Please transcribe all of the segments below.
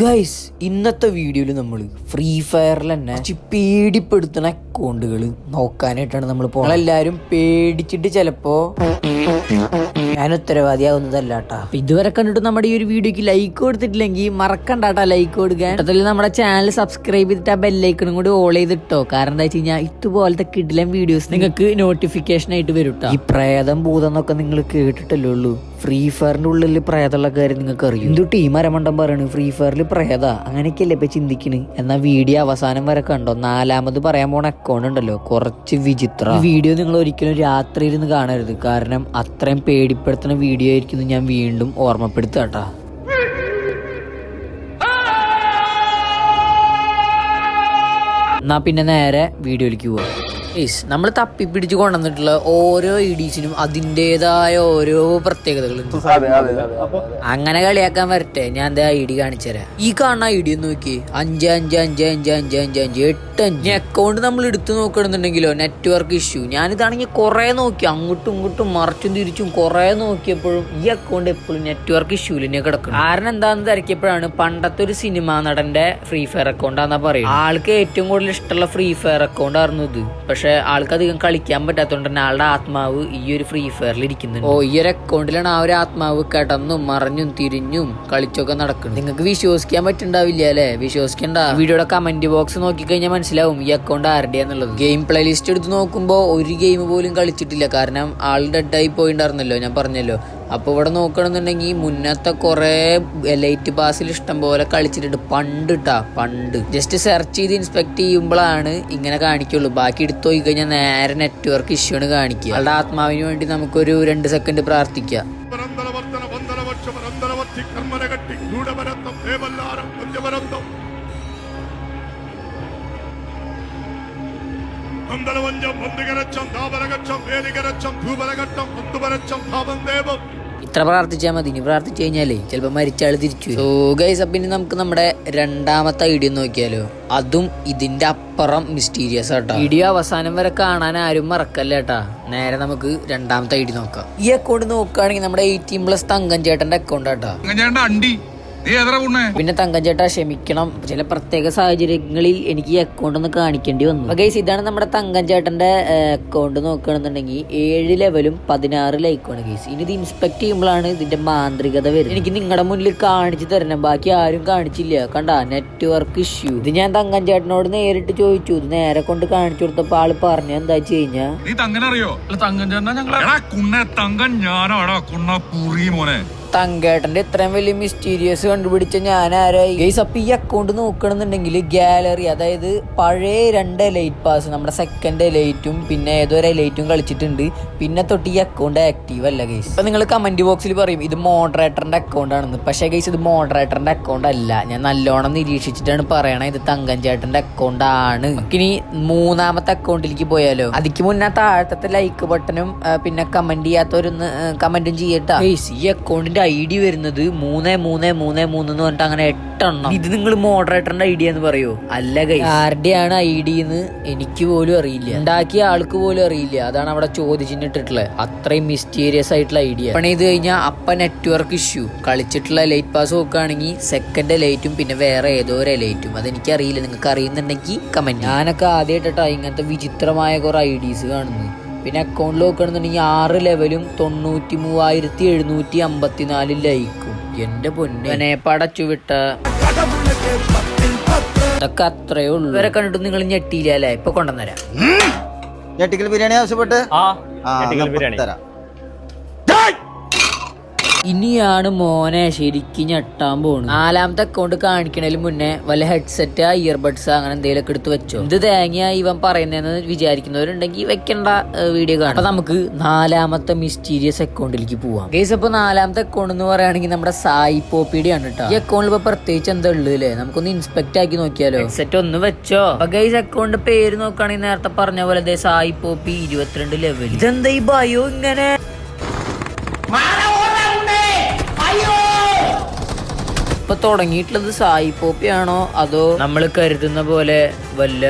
Guys ഇന്നത്തെ വീഡിയോയിൽ നമ്മൾ ഫ്രീ ഫയറിൽ തന്നെ പേടിപ്പെടുത്തുന്ന അക്കൗണ്ടുകൾ നോക്കാനായിട്ടാണ് നമ്മൾ പോകുന്നത്. എല്ലാവരും പേടിച്ചിട്ട് ചിലപ്പോ ഞാൻ ഉത്തരവാദിയാവുന്നതല്ലാട്ടാ. ഇതുവരെ കണ്ടിട്ട് നമ്മുടെ ഈ ഒരു വീഡിയോക്ക് ലൈക്ക് കൊടുത്തിട്ടില്ലെങ്കിൽ മറക്കണ്ടാട്ടാ ലൈക്ക് കൊടുക്കാൻ. നമ്മുടെ ചാനൽ സബ്സ്ക്രൈബ് ചെയ്തിട്ട് ആ ബെല്ലൈക്കണും കൂടി ഓൾ ചെയ്തിട്ടോ. കാരണം എന്താ വെച്ച് കഴിഞ്ഞാൽ ഇതുപോലത്തെ കിടിലൻ വീഡിയോസ് നിങ്ങൾക്ക് നോട്ടിഫിക്കേഷൻ ആയിട്ട് വരും. ഈ പ്രേതം ഭൂതം എന്നൊക്കെ നിങ്ങൾ കേട്ടിട്ടല്ലേ ഉള്ളൂ. ഫ്രീ ഫയറിന്റെ ഉള്ളിൽ പ്രേതമുള്ള കാര്യം നിങ്ങൾക്ക് അറിയും. എന്തു ടീം അരമണ്ടം പറയണ് ഫ്രീ ഫയറിൽ പ്രേത അങ്ങനെയൊക്കെയല്ലേ ഇപ്പൊ ചിന്തിക്കണ്. എന്നാ വീഡിയോ അവസാനം വരെ കണ്ടോ. 4ാമത് പറയാൻ പോണ അക്കൗണ്ട് ഉണ്ടല്ലോ കുറച്ച് വിചിത്ര. ഈ വീഡിയോ നിങ്ങൾ ഒരിക്കലും രാത്രി ഇരുന്ന് കാണരുത്. കാരണം അത്രയും പേടിപ്പെടുത്തുന്ന വീഡിയോ ആയിരിക്കും. ഞാൻ വീണ്ടും ഓർമ്മപ്പെടുത്താട്ടാ. എന്നാ പിന്നെ നേരെ വീഡിയോയിലേക്ക് പോവാം. നമ്മൾ തപ്പിപ്പിടിച്ച് കൊണ്ടുവന്നിട്ടുള്ള ഓരോ ഇഡീസിനും അതിൻ്റെതായ ഓരോ പ്രത്യേകതകളുണ്ട്. അങ്ങനെ കളിയാക്കാൻ വരട്ടെ. ഞാൻ എന്താ ഐ ഡി കാണിച്ചു തരാം. ഈ കാണുന്ന ഐ ഡി ഒന്ന് നോക്കി 5555555585. അക്കൗണ്ട് നമ്മൾ എടുത്തു നോക്കണമെന്നുണ്ടെങ്കിലോ നെറ്റ്വർക്ക് ഇഷ്യൂ. ഞാനിതാണെങ്കിൽ കുറെ നോക്കി, അങ്ങോട്ടും ഇങ്ങോട്ടും മറിച്ചും തിരിച്ചും കുറെ നോക്കിയപ്പോഴും ഈ അക്കൗണ്ട് എപ്പോഴും നെറ്റ്വർക്ക് ഇഷ്യൂല് തന്നെ കിടക്കും. കാരണം എന്താണെന്ന് തിരക്കിയപ്പോഴാണ് പണ്ടത്തെ ഒരു സിനിമാ നടന്റെ ഫ്രീ ഫയർ അക്കൗണ്ടാന്നാ പറയും. ആൾക്ക് ഏറ്റവും കൂടുതൽ ഇഷ്ടമുള്ള ഫ്രീ ഫയർ അക്കൗണ്ട് ആയിരുന്നു ഇത്. പക്ഷെ ആൾക്ക് അധികം കളിക്കാൻ പറ്റാത്തതുകൊണ്ട് തന്നെ ആളുടെ ആത്മാവ് ഈ ഒരു ഫ്രീ ഫയറിൽ ഇരിക്കുന്നുണ്ട്. ഈ ഒരു അക്കൗണ്ടിലാണ് ആ ഒരു ആത്മാവ് കിടന്നും മറിഞ്ഞും തിരിഞ്ഞും കളിച്ചൊക്കെ നടക്കുന്നത്. നിങ്ങൾക്ക് വിശ്വസിക്കാൻ പറ്റുണ്ടാവില്ല അല്ലെ? വിശ്വസിക്കണ്ട. വീഡിയോയുടെ കമന്റ് ബോക്സ് നോക്കിക്കഴിഞ്ഞാൽ മനസ്സിലാവും ഈ അക്കൗണ്ട് ആരുടെയാന്നുള്ളത്. ഗെയിം പ്ലേ ലിസ്റ്റ് എടുത്ത് നോക്കുമ്പോൾ ഒരു ഗെയിം പോലും കളിച്ചിട്ടില്ല. കാരണം ആൾ ഡെഡായി പോയിണ്ടായിരുന്നല്ലോ, ഞാൻ പറഞ്ഞല്ലോ. അപ്പോൾ ഇവിടെ നോക്കണമെന്നുണ്ടെങ്കിൽ മുന്നത്തെ കുറെ എലൈറ്റ് പാസിൽ ഇഷ്ടം പോലെ കളിച്ചിട്ടുണ്ട് പണ്ട് ജസ്റ്റ് സെർച്ച് ചെയ്ത് ഇൻസ്പെക്ട് ചെയ്യുമ്പോഴാണ് ഇങ്ങനെ കാണിക്കുള്ളൂ. ബാക്കി എടുത്തു പോയി കഴിഞ്ഞാൽ നേരെ നെറ്റ്വർക്ക് ഇഷ്യൂ ആണ് കാണിക്കുക. ആളുടെ ആത്മാവിന് വേണ്ടി നമുക്കൊരു 2 സെക്കൻഡ് പ്രാർത്ഥിക്കാം. ഇത്ര പ്രാർത്ഥിച്ചാൽ മതി. ഇനി പ്രാർത്ഥിച്ചു കഴിഞ്ഞാലേ ചിലപ്പോ മരിച്ചാൾ തിരിച്ചു. സോ ഗൈസ്, അപ്പം ഇനി നമുക്ക് നമ്മുടെ 2ാമത്തെ ഐഡിയ നോക്കിയാലോ. അതും ഇതിന്റെ അപ്പുറം മിസ്റ്റീരിയസ് ആട്ടാ. വീഡിയോ അവസാനം വരെ കാണാൻ ആരും മറക്കല്ലേ കേട്ടാ. നേരെ നമുക്ക് 2ാമത്തെ ഐഡിയ നോക്കാം. ഈ അക്കൗണ്ട് നോക്കുകയാണെങ്കിൽ നമ്മുടെ 18+ തങ്കം ചേട്ടന്റെ അക്കൗണ്ട് ആട്ടാ. പിന്നെ തങ്കം ചേട്ടാ ക്ഷമിക്കണം, ചില പ്രത്യേക സാഹചര്യങ്ങളിൽ എനിക്ക് ഈ അക്കൗണ്ട് ഒന്ന് കാണിക്കേണ്ടി വന്നു. ഗൈസ്, ഇതാണ് നമ്മുടെ തങ്കം ചേട്ടന്റെ അക്കൗണ്ട്. നോക്കുകയാണെന്നുണ്ടെങ്കിൽ 7 ലെവലും 16 ലൈക്കുമാണ് ഗൈസ്. ഇനി ഇത് ഇൻസ്പെക്ട് ചെയ്യുമ്പോഴാണ് ഇതിന്റെ മാന്ത്രികത വരുന്നത്. എനിക്ക് നിങ്ങളുടെ മുന്നിൽ കാണിച്ചു തരണം, ബാക്കി ആരും കാണിച്ചില്ല. കണ്ട നെറ്റ്വർക്ക് ഇഷ്യൂ. ഇത് ഞാൻ തങ്കം ചേട്ടനോട് നേരിട്ട് ചോദിച്ചു. ഇത് നേരെ കൊണ്ട് കാണിച്ചു കൊടുത്തപ്പോ ആള് പറഞ്ഞ എന്താ വെച്ച് കഴിഞ്ഞാ, തങ്കേട്ടന്റെ ഇത്രയും വലിയ മിസ്റ്റീരിയസ് കണ്ടുപിടിച്ച ഞാൻ ആരായി ഗൈസ്. അപ്പൊ ഈ അക്കൗണ്ട് നോക്കണമെന്നുണ്ടെങ്കിൽ ഗാലറി, അതായത് പഴയ 2 എലൈറ്റ് പാസ്, നമ്മുടെ സെക്കൻഡ് എലൈറ്റും പിന്നെ ഏതൊരു എലൈറ്റും കളിച്ചിട്ടുണ്ട്. പിന്നെ തൊട്ട് ഈ അക്കൗണ്ട് ആക്റ്റീവ് അല്ല ഗൈസ്. അപ്പൊ നിങ്ങൾ കമന്റ് ബോക്സിൽ പറയും ഇത് മോഡറേറ്ററിന്റെ അക്കൗണ്ട് ആണെന്ന്. പക്ഷേ ഗൈസ്, ഇത് മോഡറേറ്ററിന്റെ അക്കൗണ്ട് അല്ല. ഞാൻ നല്ലോണം നിരീക്ഷിച്ചിട്ടാണ് പറയണത് ഇത് തങ്കം ചേട്ടന്റെ അക്കൗണ്ട് ആണ്. ഇനി 3ാമത്തെ അക്കൗണ്ടിലേക്ക് പോയാലോ. അതിക്ക് മുന്നേ താഴത്തെ ലൈക്ക് ബട്ടണും പിന്നെ കമന്റ് ചെയ്യാത്തവരൊന്ന് കമന്റും ചെയ്യട്ടാ ഗൈസ്. ഈ അക്കൗണ്ടിന്റെ ID വരുന്നത് 3333 എന്ന് പറഞ്ഞിട്ട് അങ്ങനെ 8 എണ്ണം. ഇത് നിങ്ങൾ മോഡറേറ്ററിന്റെ ID എന്ന് പറയോ? അല്ല ഗൈസ്, ആരുടെയാണ് ID എന്ന് എനിക്ക് പോലും അറിയില്ല, ഉണ്ടാക്കിയ ആൾക്ക് പോലും അറിയില്ല. അതാണ് അവിടെ ചോദിച്ചിട്ടുള്ളത്. അത്രയും മിസ്റ്റീരിയസ് ആയിട്ടുള്ള ഐഡിയ. പണി ചെയ്ത് കഴിഞ്ഞാൽ അപ്പ നെറ്റ്വർക്ക് ഇഷ്യൂ. കളിച്ചിട്ടുള്ള ലൈറ്റ് പാസ് നോക്കുകയാണെങ്കിൽ സെക്കൻഡ് ലൈറ്റും പിന്നെ വേറെ ഏതോ ഒരു ലൈറ്റും. അതെനിക്കറിയില്ല, നിങ്ങൾക്ക് അറിയുന്നുണ്ടെങ്കിൽ കമന്റ്. ഞാനൊക്കെ ആദ്യമായിട്ടാ ഇങ്ങനത്തെ വിചിത്രമായ കുറെ IDs കാണുന്നു. പിന്നെ അക്കൗണ്ടിൽ നോക്കുകയാണെന്നുണ്ടെങ്കിൽ 6 ലെവലും 93,754 ലൈക്കും. എന്റെ പൊന്നെ പടച്ചു വിട്ട ഇതൊക്കെ അത്രയേ ഉള്ളൂ. ഇവരെ കണ്ടിട്ട് നിങ്ങൾ ഞെട്ടിയില്ല അല്ലേ? ഇപ്പൊ കൊണ്ടുവന്നരാം. ഞെട്ടിക്കൽ ബിരിയാണി ആവശ്യപ്പെട്ട് തരാം. ഇനിയാണ് മോനെ ശരിക്കും ഞെട്ടാൻ പോണു. 4ാമത്തെ അക്കൗണ്ട് കാണിക്കണതിന് മുന്നേ വല്ല ഹെഡ്സെറ്റ് ഇയർബഡ്സ് അങ്ങനെ എന്തെങ്കിലുമൊക്കെ എടുത്ത് വെച്ചോ. ഇത് തേങ്ങ ഇവൻ പറയുന്നതെന്ന് വിചാരിക്കുന്നവരുണ്ടെങ്കിൽ വെക്കേണ്ട, വീഡിയോ കാണാം. അപ്പൊ നമുക്ക് 4ാമത്തെ മിസ്റ്റീരിയസ് അക്കൗണ്ടിലേക്ക് പോവാം ഗൈസ്. അപ്പൊ 4ാമത്തെ അക്കൗണ്ട് എന്ന് പറയുകയാണെങ്കിൽ നമ്മുടെ സായി പോപ്പിയുടെ ആണ് കേട്ടോ. ഈ അക്കൗണ്ടിൽ ഇപ്പൊ പ്രത്യേകിച്ച് എന്താ ഉള്ളത് അല്ലേ? നമുക്കൊന്ന് ഇൻസ്പെക്ട് ആക്കി നോക്കിയാലോ. ഹെഡ്സെറ്റ് ഒന്ന് വെച്ചോ. അപ്പൊ ഗൈസ്, അക്കൗണ്ട് പേര് നോക്കുകയാണെങ്കിൽ നേരത്തെ പറഞ്ഞ പോലെ സായി പോപ്പി 22 ലെവൽ. ഇതെന്താ ഈ ബയോ ഇങ്ങനെ? ഇപ്പൊ തുടങ്ങിയിട്ടുള്ളത് സായി പോപ്പിയാണോ അതോ നമ്മൾ കരുതുന്ന പോലെ വല്ല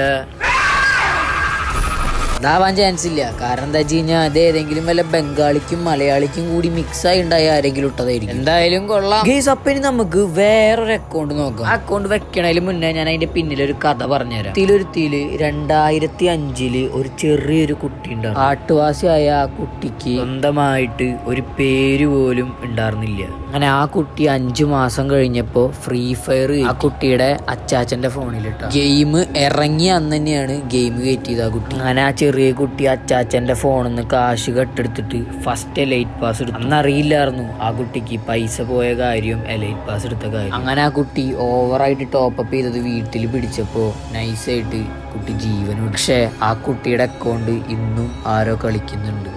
അതാവാൻ ചാൻസ് ഇല്ല. കാരണം എന്താ വെച്ച് കഴിഞ്ഞാൽ അത് ഏതെങ്കിലും വല്ല ബംഗാളിക്കും മലയാളിക്കും കൂടി മിക്സ് ആയി ഉണ്ടായ ആരെങ്കിലും ഇട്ടതായിരിക്കും. എന്തായാലും കൊള്ളാം ഗൈസ്. അപ്പൊ ഇനി നമുക്ക് വേറൊരു അക്കൗണ്ട് നോക്കാം. അക്കൗണ്ട് വെക്കണതിന് മുന്നേ ഞാൻ അതിന്റെ പിന്നിലൊരു കഥ പറഞ്ഞുതരാം. ഇതിലൊരുത്തിയില് 2005 ഒരു ചെറിയൊരു കുട്ടി ഉണ്ടായിരുന്നു. കാട്ടുവാസിയായ ആ കുട്ടിക്ക് സ്വന്തമായിട്ട് ഒരു പേര് പോലും ഉണ്ടായിരുന്നില്ല. അങ്ങനെ ആ കുട്ടി 5 മാസം കഴിഞ്ഞപ്പോ ഫ്രീ ഫയർ ആ കുട്ടിയുടെ അച്ചാച്ചന്റെ ഫോണിലിട്ട ഗെയിം ഇറങ്ങി അന്ന് തന്നെയാണ് ഗെയിം കയറ്റിയത് ആ കുട്ടി. അങ്ങനെ ആ ചെറിയ കുട്ടി അച്ചാച്ചന്റെ ഫോണിൽ നിന്ന് കാശ് കെട്ടെടുത്തിട്ട് ഫസ്റ്റ് എലൈറ്റ് പാസ് എടുത്തു. അന്ന് അറിയില്ലായിരുന്നു ആ കുട്ടിക്ക് പൈസ പോയ കാര്യം, എലൈറ്റ് പാസ് എടുത്ത കാര്യം. അങ്ങനെ ആ കുട്ടി ഓവറായിട്ട് ടോപ്പപ്പ് ചെയ്തത് വീട്ടിൽ പിടിച്ചപ്പോ നൈസായിട്ട് കുട്ടി ജീവൻ. പക്ഷെ ആ കുട്ടിയുടെ അക്കൗണ്ട് ഇന്നും ആരോ കളിക്കുന്നുണ്ട്.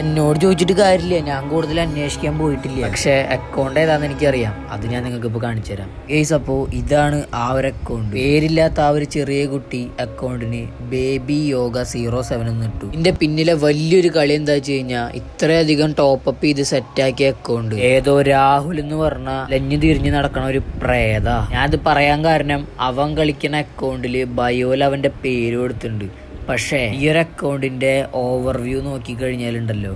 എന്നോട് ചോദിച്ചിട്ട് കാര്യമില്ല, ഞാൻ കൂടുതൽ അന്വേഷിക്കാൻ പോയിട്ടില്ല. പക്ഷെ അക്കൗണ്ട് ഏതാന്ന് എനിക്കറിയാം, അത് ഞാൻ നിങ്ങൾക്ക് ഇപ്പോൾ കാണിച്ചു തരാം ഗൈസ്. അപ്പോൾ ഇതാണ് ആ ഒരു അക്കൗണ്ട്. പേരില്ലാത്ത ആ ഒരു ചെറിയ കുട്ടി അക്കൗണ്ടിന് ബേബി യോഗ 07 എന്ന് ഇട്ടു. ഇതിന്റെ പിന്നിലെ വലിയൊരു കളി എന്താ വെച്ച് കഴിഞ്ഞാൽ ഇത്രയധികം ടോപ്പപ്പ് ചെയ്ത് സെറ്റാക്കിയ അക്കൗണ്ട് ഏതോ രാഹുൽ എന്ന് പറഞ്ഞ ലഞ്ഞു തിരിഞ്ഞ് നടക്കണ ഒരു പ്രേത. ഞാനത് പറയാൻ കാരണം അവൻ കളിക്കുന്ന അക്കൗണ്ടിൽ ബയോയിൽ അവന്റെ പേര് കൊടുത്തിട്ടുണ്ട്. പക്ഷേ ഈ ഒരു അക്കൗണ്ടിന്റെ ഓവർവ്യൂ നോക്കിക്കഴിഞ്ഞാലുണ്ടല്ലോ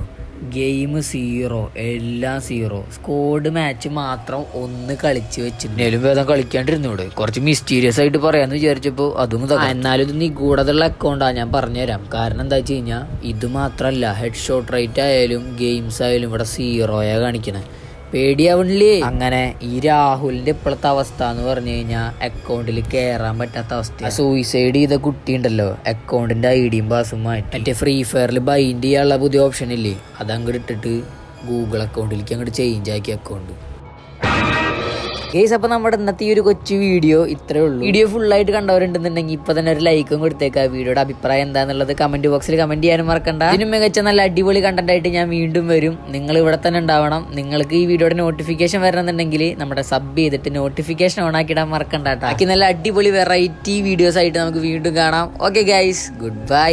ഗെയിം 0, എല്ലാം 0. സ്കോഡ് മാച്ച് മാത്രം 1 കളിച്ച് വെച്ചിട്ടുണ്ടെങ്കിലും വേദം കളിക്കാണ്ടിരുന്നൂടെ. കുറച്ച് മിസ്റ്റീരിയസ് ആയിട്ട് പറയാന്ന് വിചാരിച്ചപ്പോൾ അതും എന്നാലും ഇത് നിഗൂഢതയുള്ള അക്കൗണ്ടാ, ഞാൻ പറഞ്ഞുതരാം. കാരണം എന്താ വെച്ച് കഴിഞ്ഞാൽ ഇത് മാത്രല്ല, ഹെഡ് ഷോട്ട് റേറ്റ് ആയാലും ഗെയിംസ് ആയാലും ഇവിടെ 0 കാണിക്കണേ. പേടിയാവണില്ലേ? അങ്ങനെ ഈ രാഹുലിന്റെ ഇപ്പോഴത്തെ അവസ്ഥ എന്ന് പറഞ്ഞു കഴിഞ്ഞാൽ അക്കൗണ്ടിൽ കയറാൻ പറ്റാത്ത അവസ്ഥ. സൂയിസൈഡ് ചെയ്ത കുട്ടി ഉണ്ടല്ലോ, അക്കൗണ്ടിന്റെ ഐഡിയും പാസും മാറ്റി മറ്റേ ഫ്രീ ഫയറിൽ ബൈൻഡ് ചെയ്യാനുള്ള പുതിയ ഓപ്ഷൻ ഇല്ലേ, അതങ്ങോട്ട് ഇട്ടിട്ട് ഗൂഗിൾ അക്കൗണ്ടിലേക്ക് അങ്ങോട്ട് ചേഞ്ച് ആക്കി അക്കൗണ്ട്. ഗൈസ്, അപ്പൊ നമ്മുടെ ഇന്നത്തെ ഈ ഒരു കൊച്ചു വീഡിയോ ഇത്രേ ഉള്ളൂ. വീഡിയോ ഫുള്ളായിട്ട് കണ്ടവരുണ്ടെന്നുണ്ടെങ്കിൽ ഇപ്പൊ തന്നെ ഒരു ലൈക്കും കൊടുത്തേക്കാം. വീഡിയോയുടെ അഭിപ്രായം എന്താന്നുള്ളത് കമന്റ് ബോക്സിൽ കമന്റ് ചെയ്യാനും മറക്കണ്ട. ഇതിനും മികച്ച നല്ല അടിപൊളി കണ്ടന്റ് ആയിട്ട് ഞാൻ വീണ്ടും വരും. നിങ്ങൾ ഇവിടെ തന്നെ ഉണ്ടാവണം. നിങ്ങൾക്ക് ഈ വീഡിയോയുടെ നോട്ടിഫിക്കേഷൻ വരണമെന്നുണ്ടെങ്കിൽ നമ്മുടെ സബ് ചെയ്തിട്ട് നോട്ടിഫിക്കേഷൻ ഓൺ ആക്കിയിടാൻ മറക്കണ്ട. ബാക്കി നല്ല അടിപൊളി വെറൈറ്റി വീഡിയോസ് ആയിട്ട് നമുക്ക് വീണ്ടും കാണാം. Okay guys, good bye.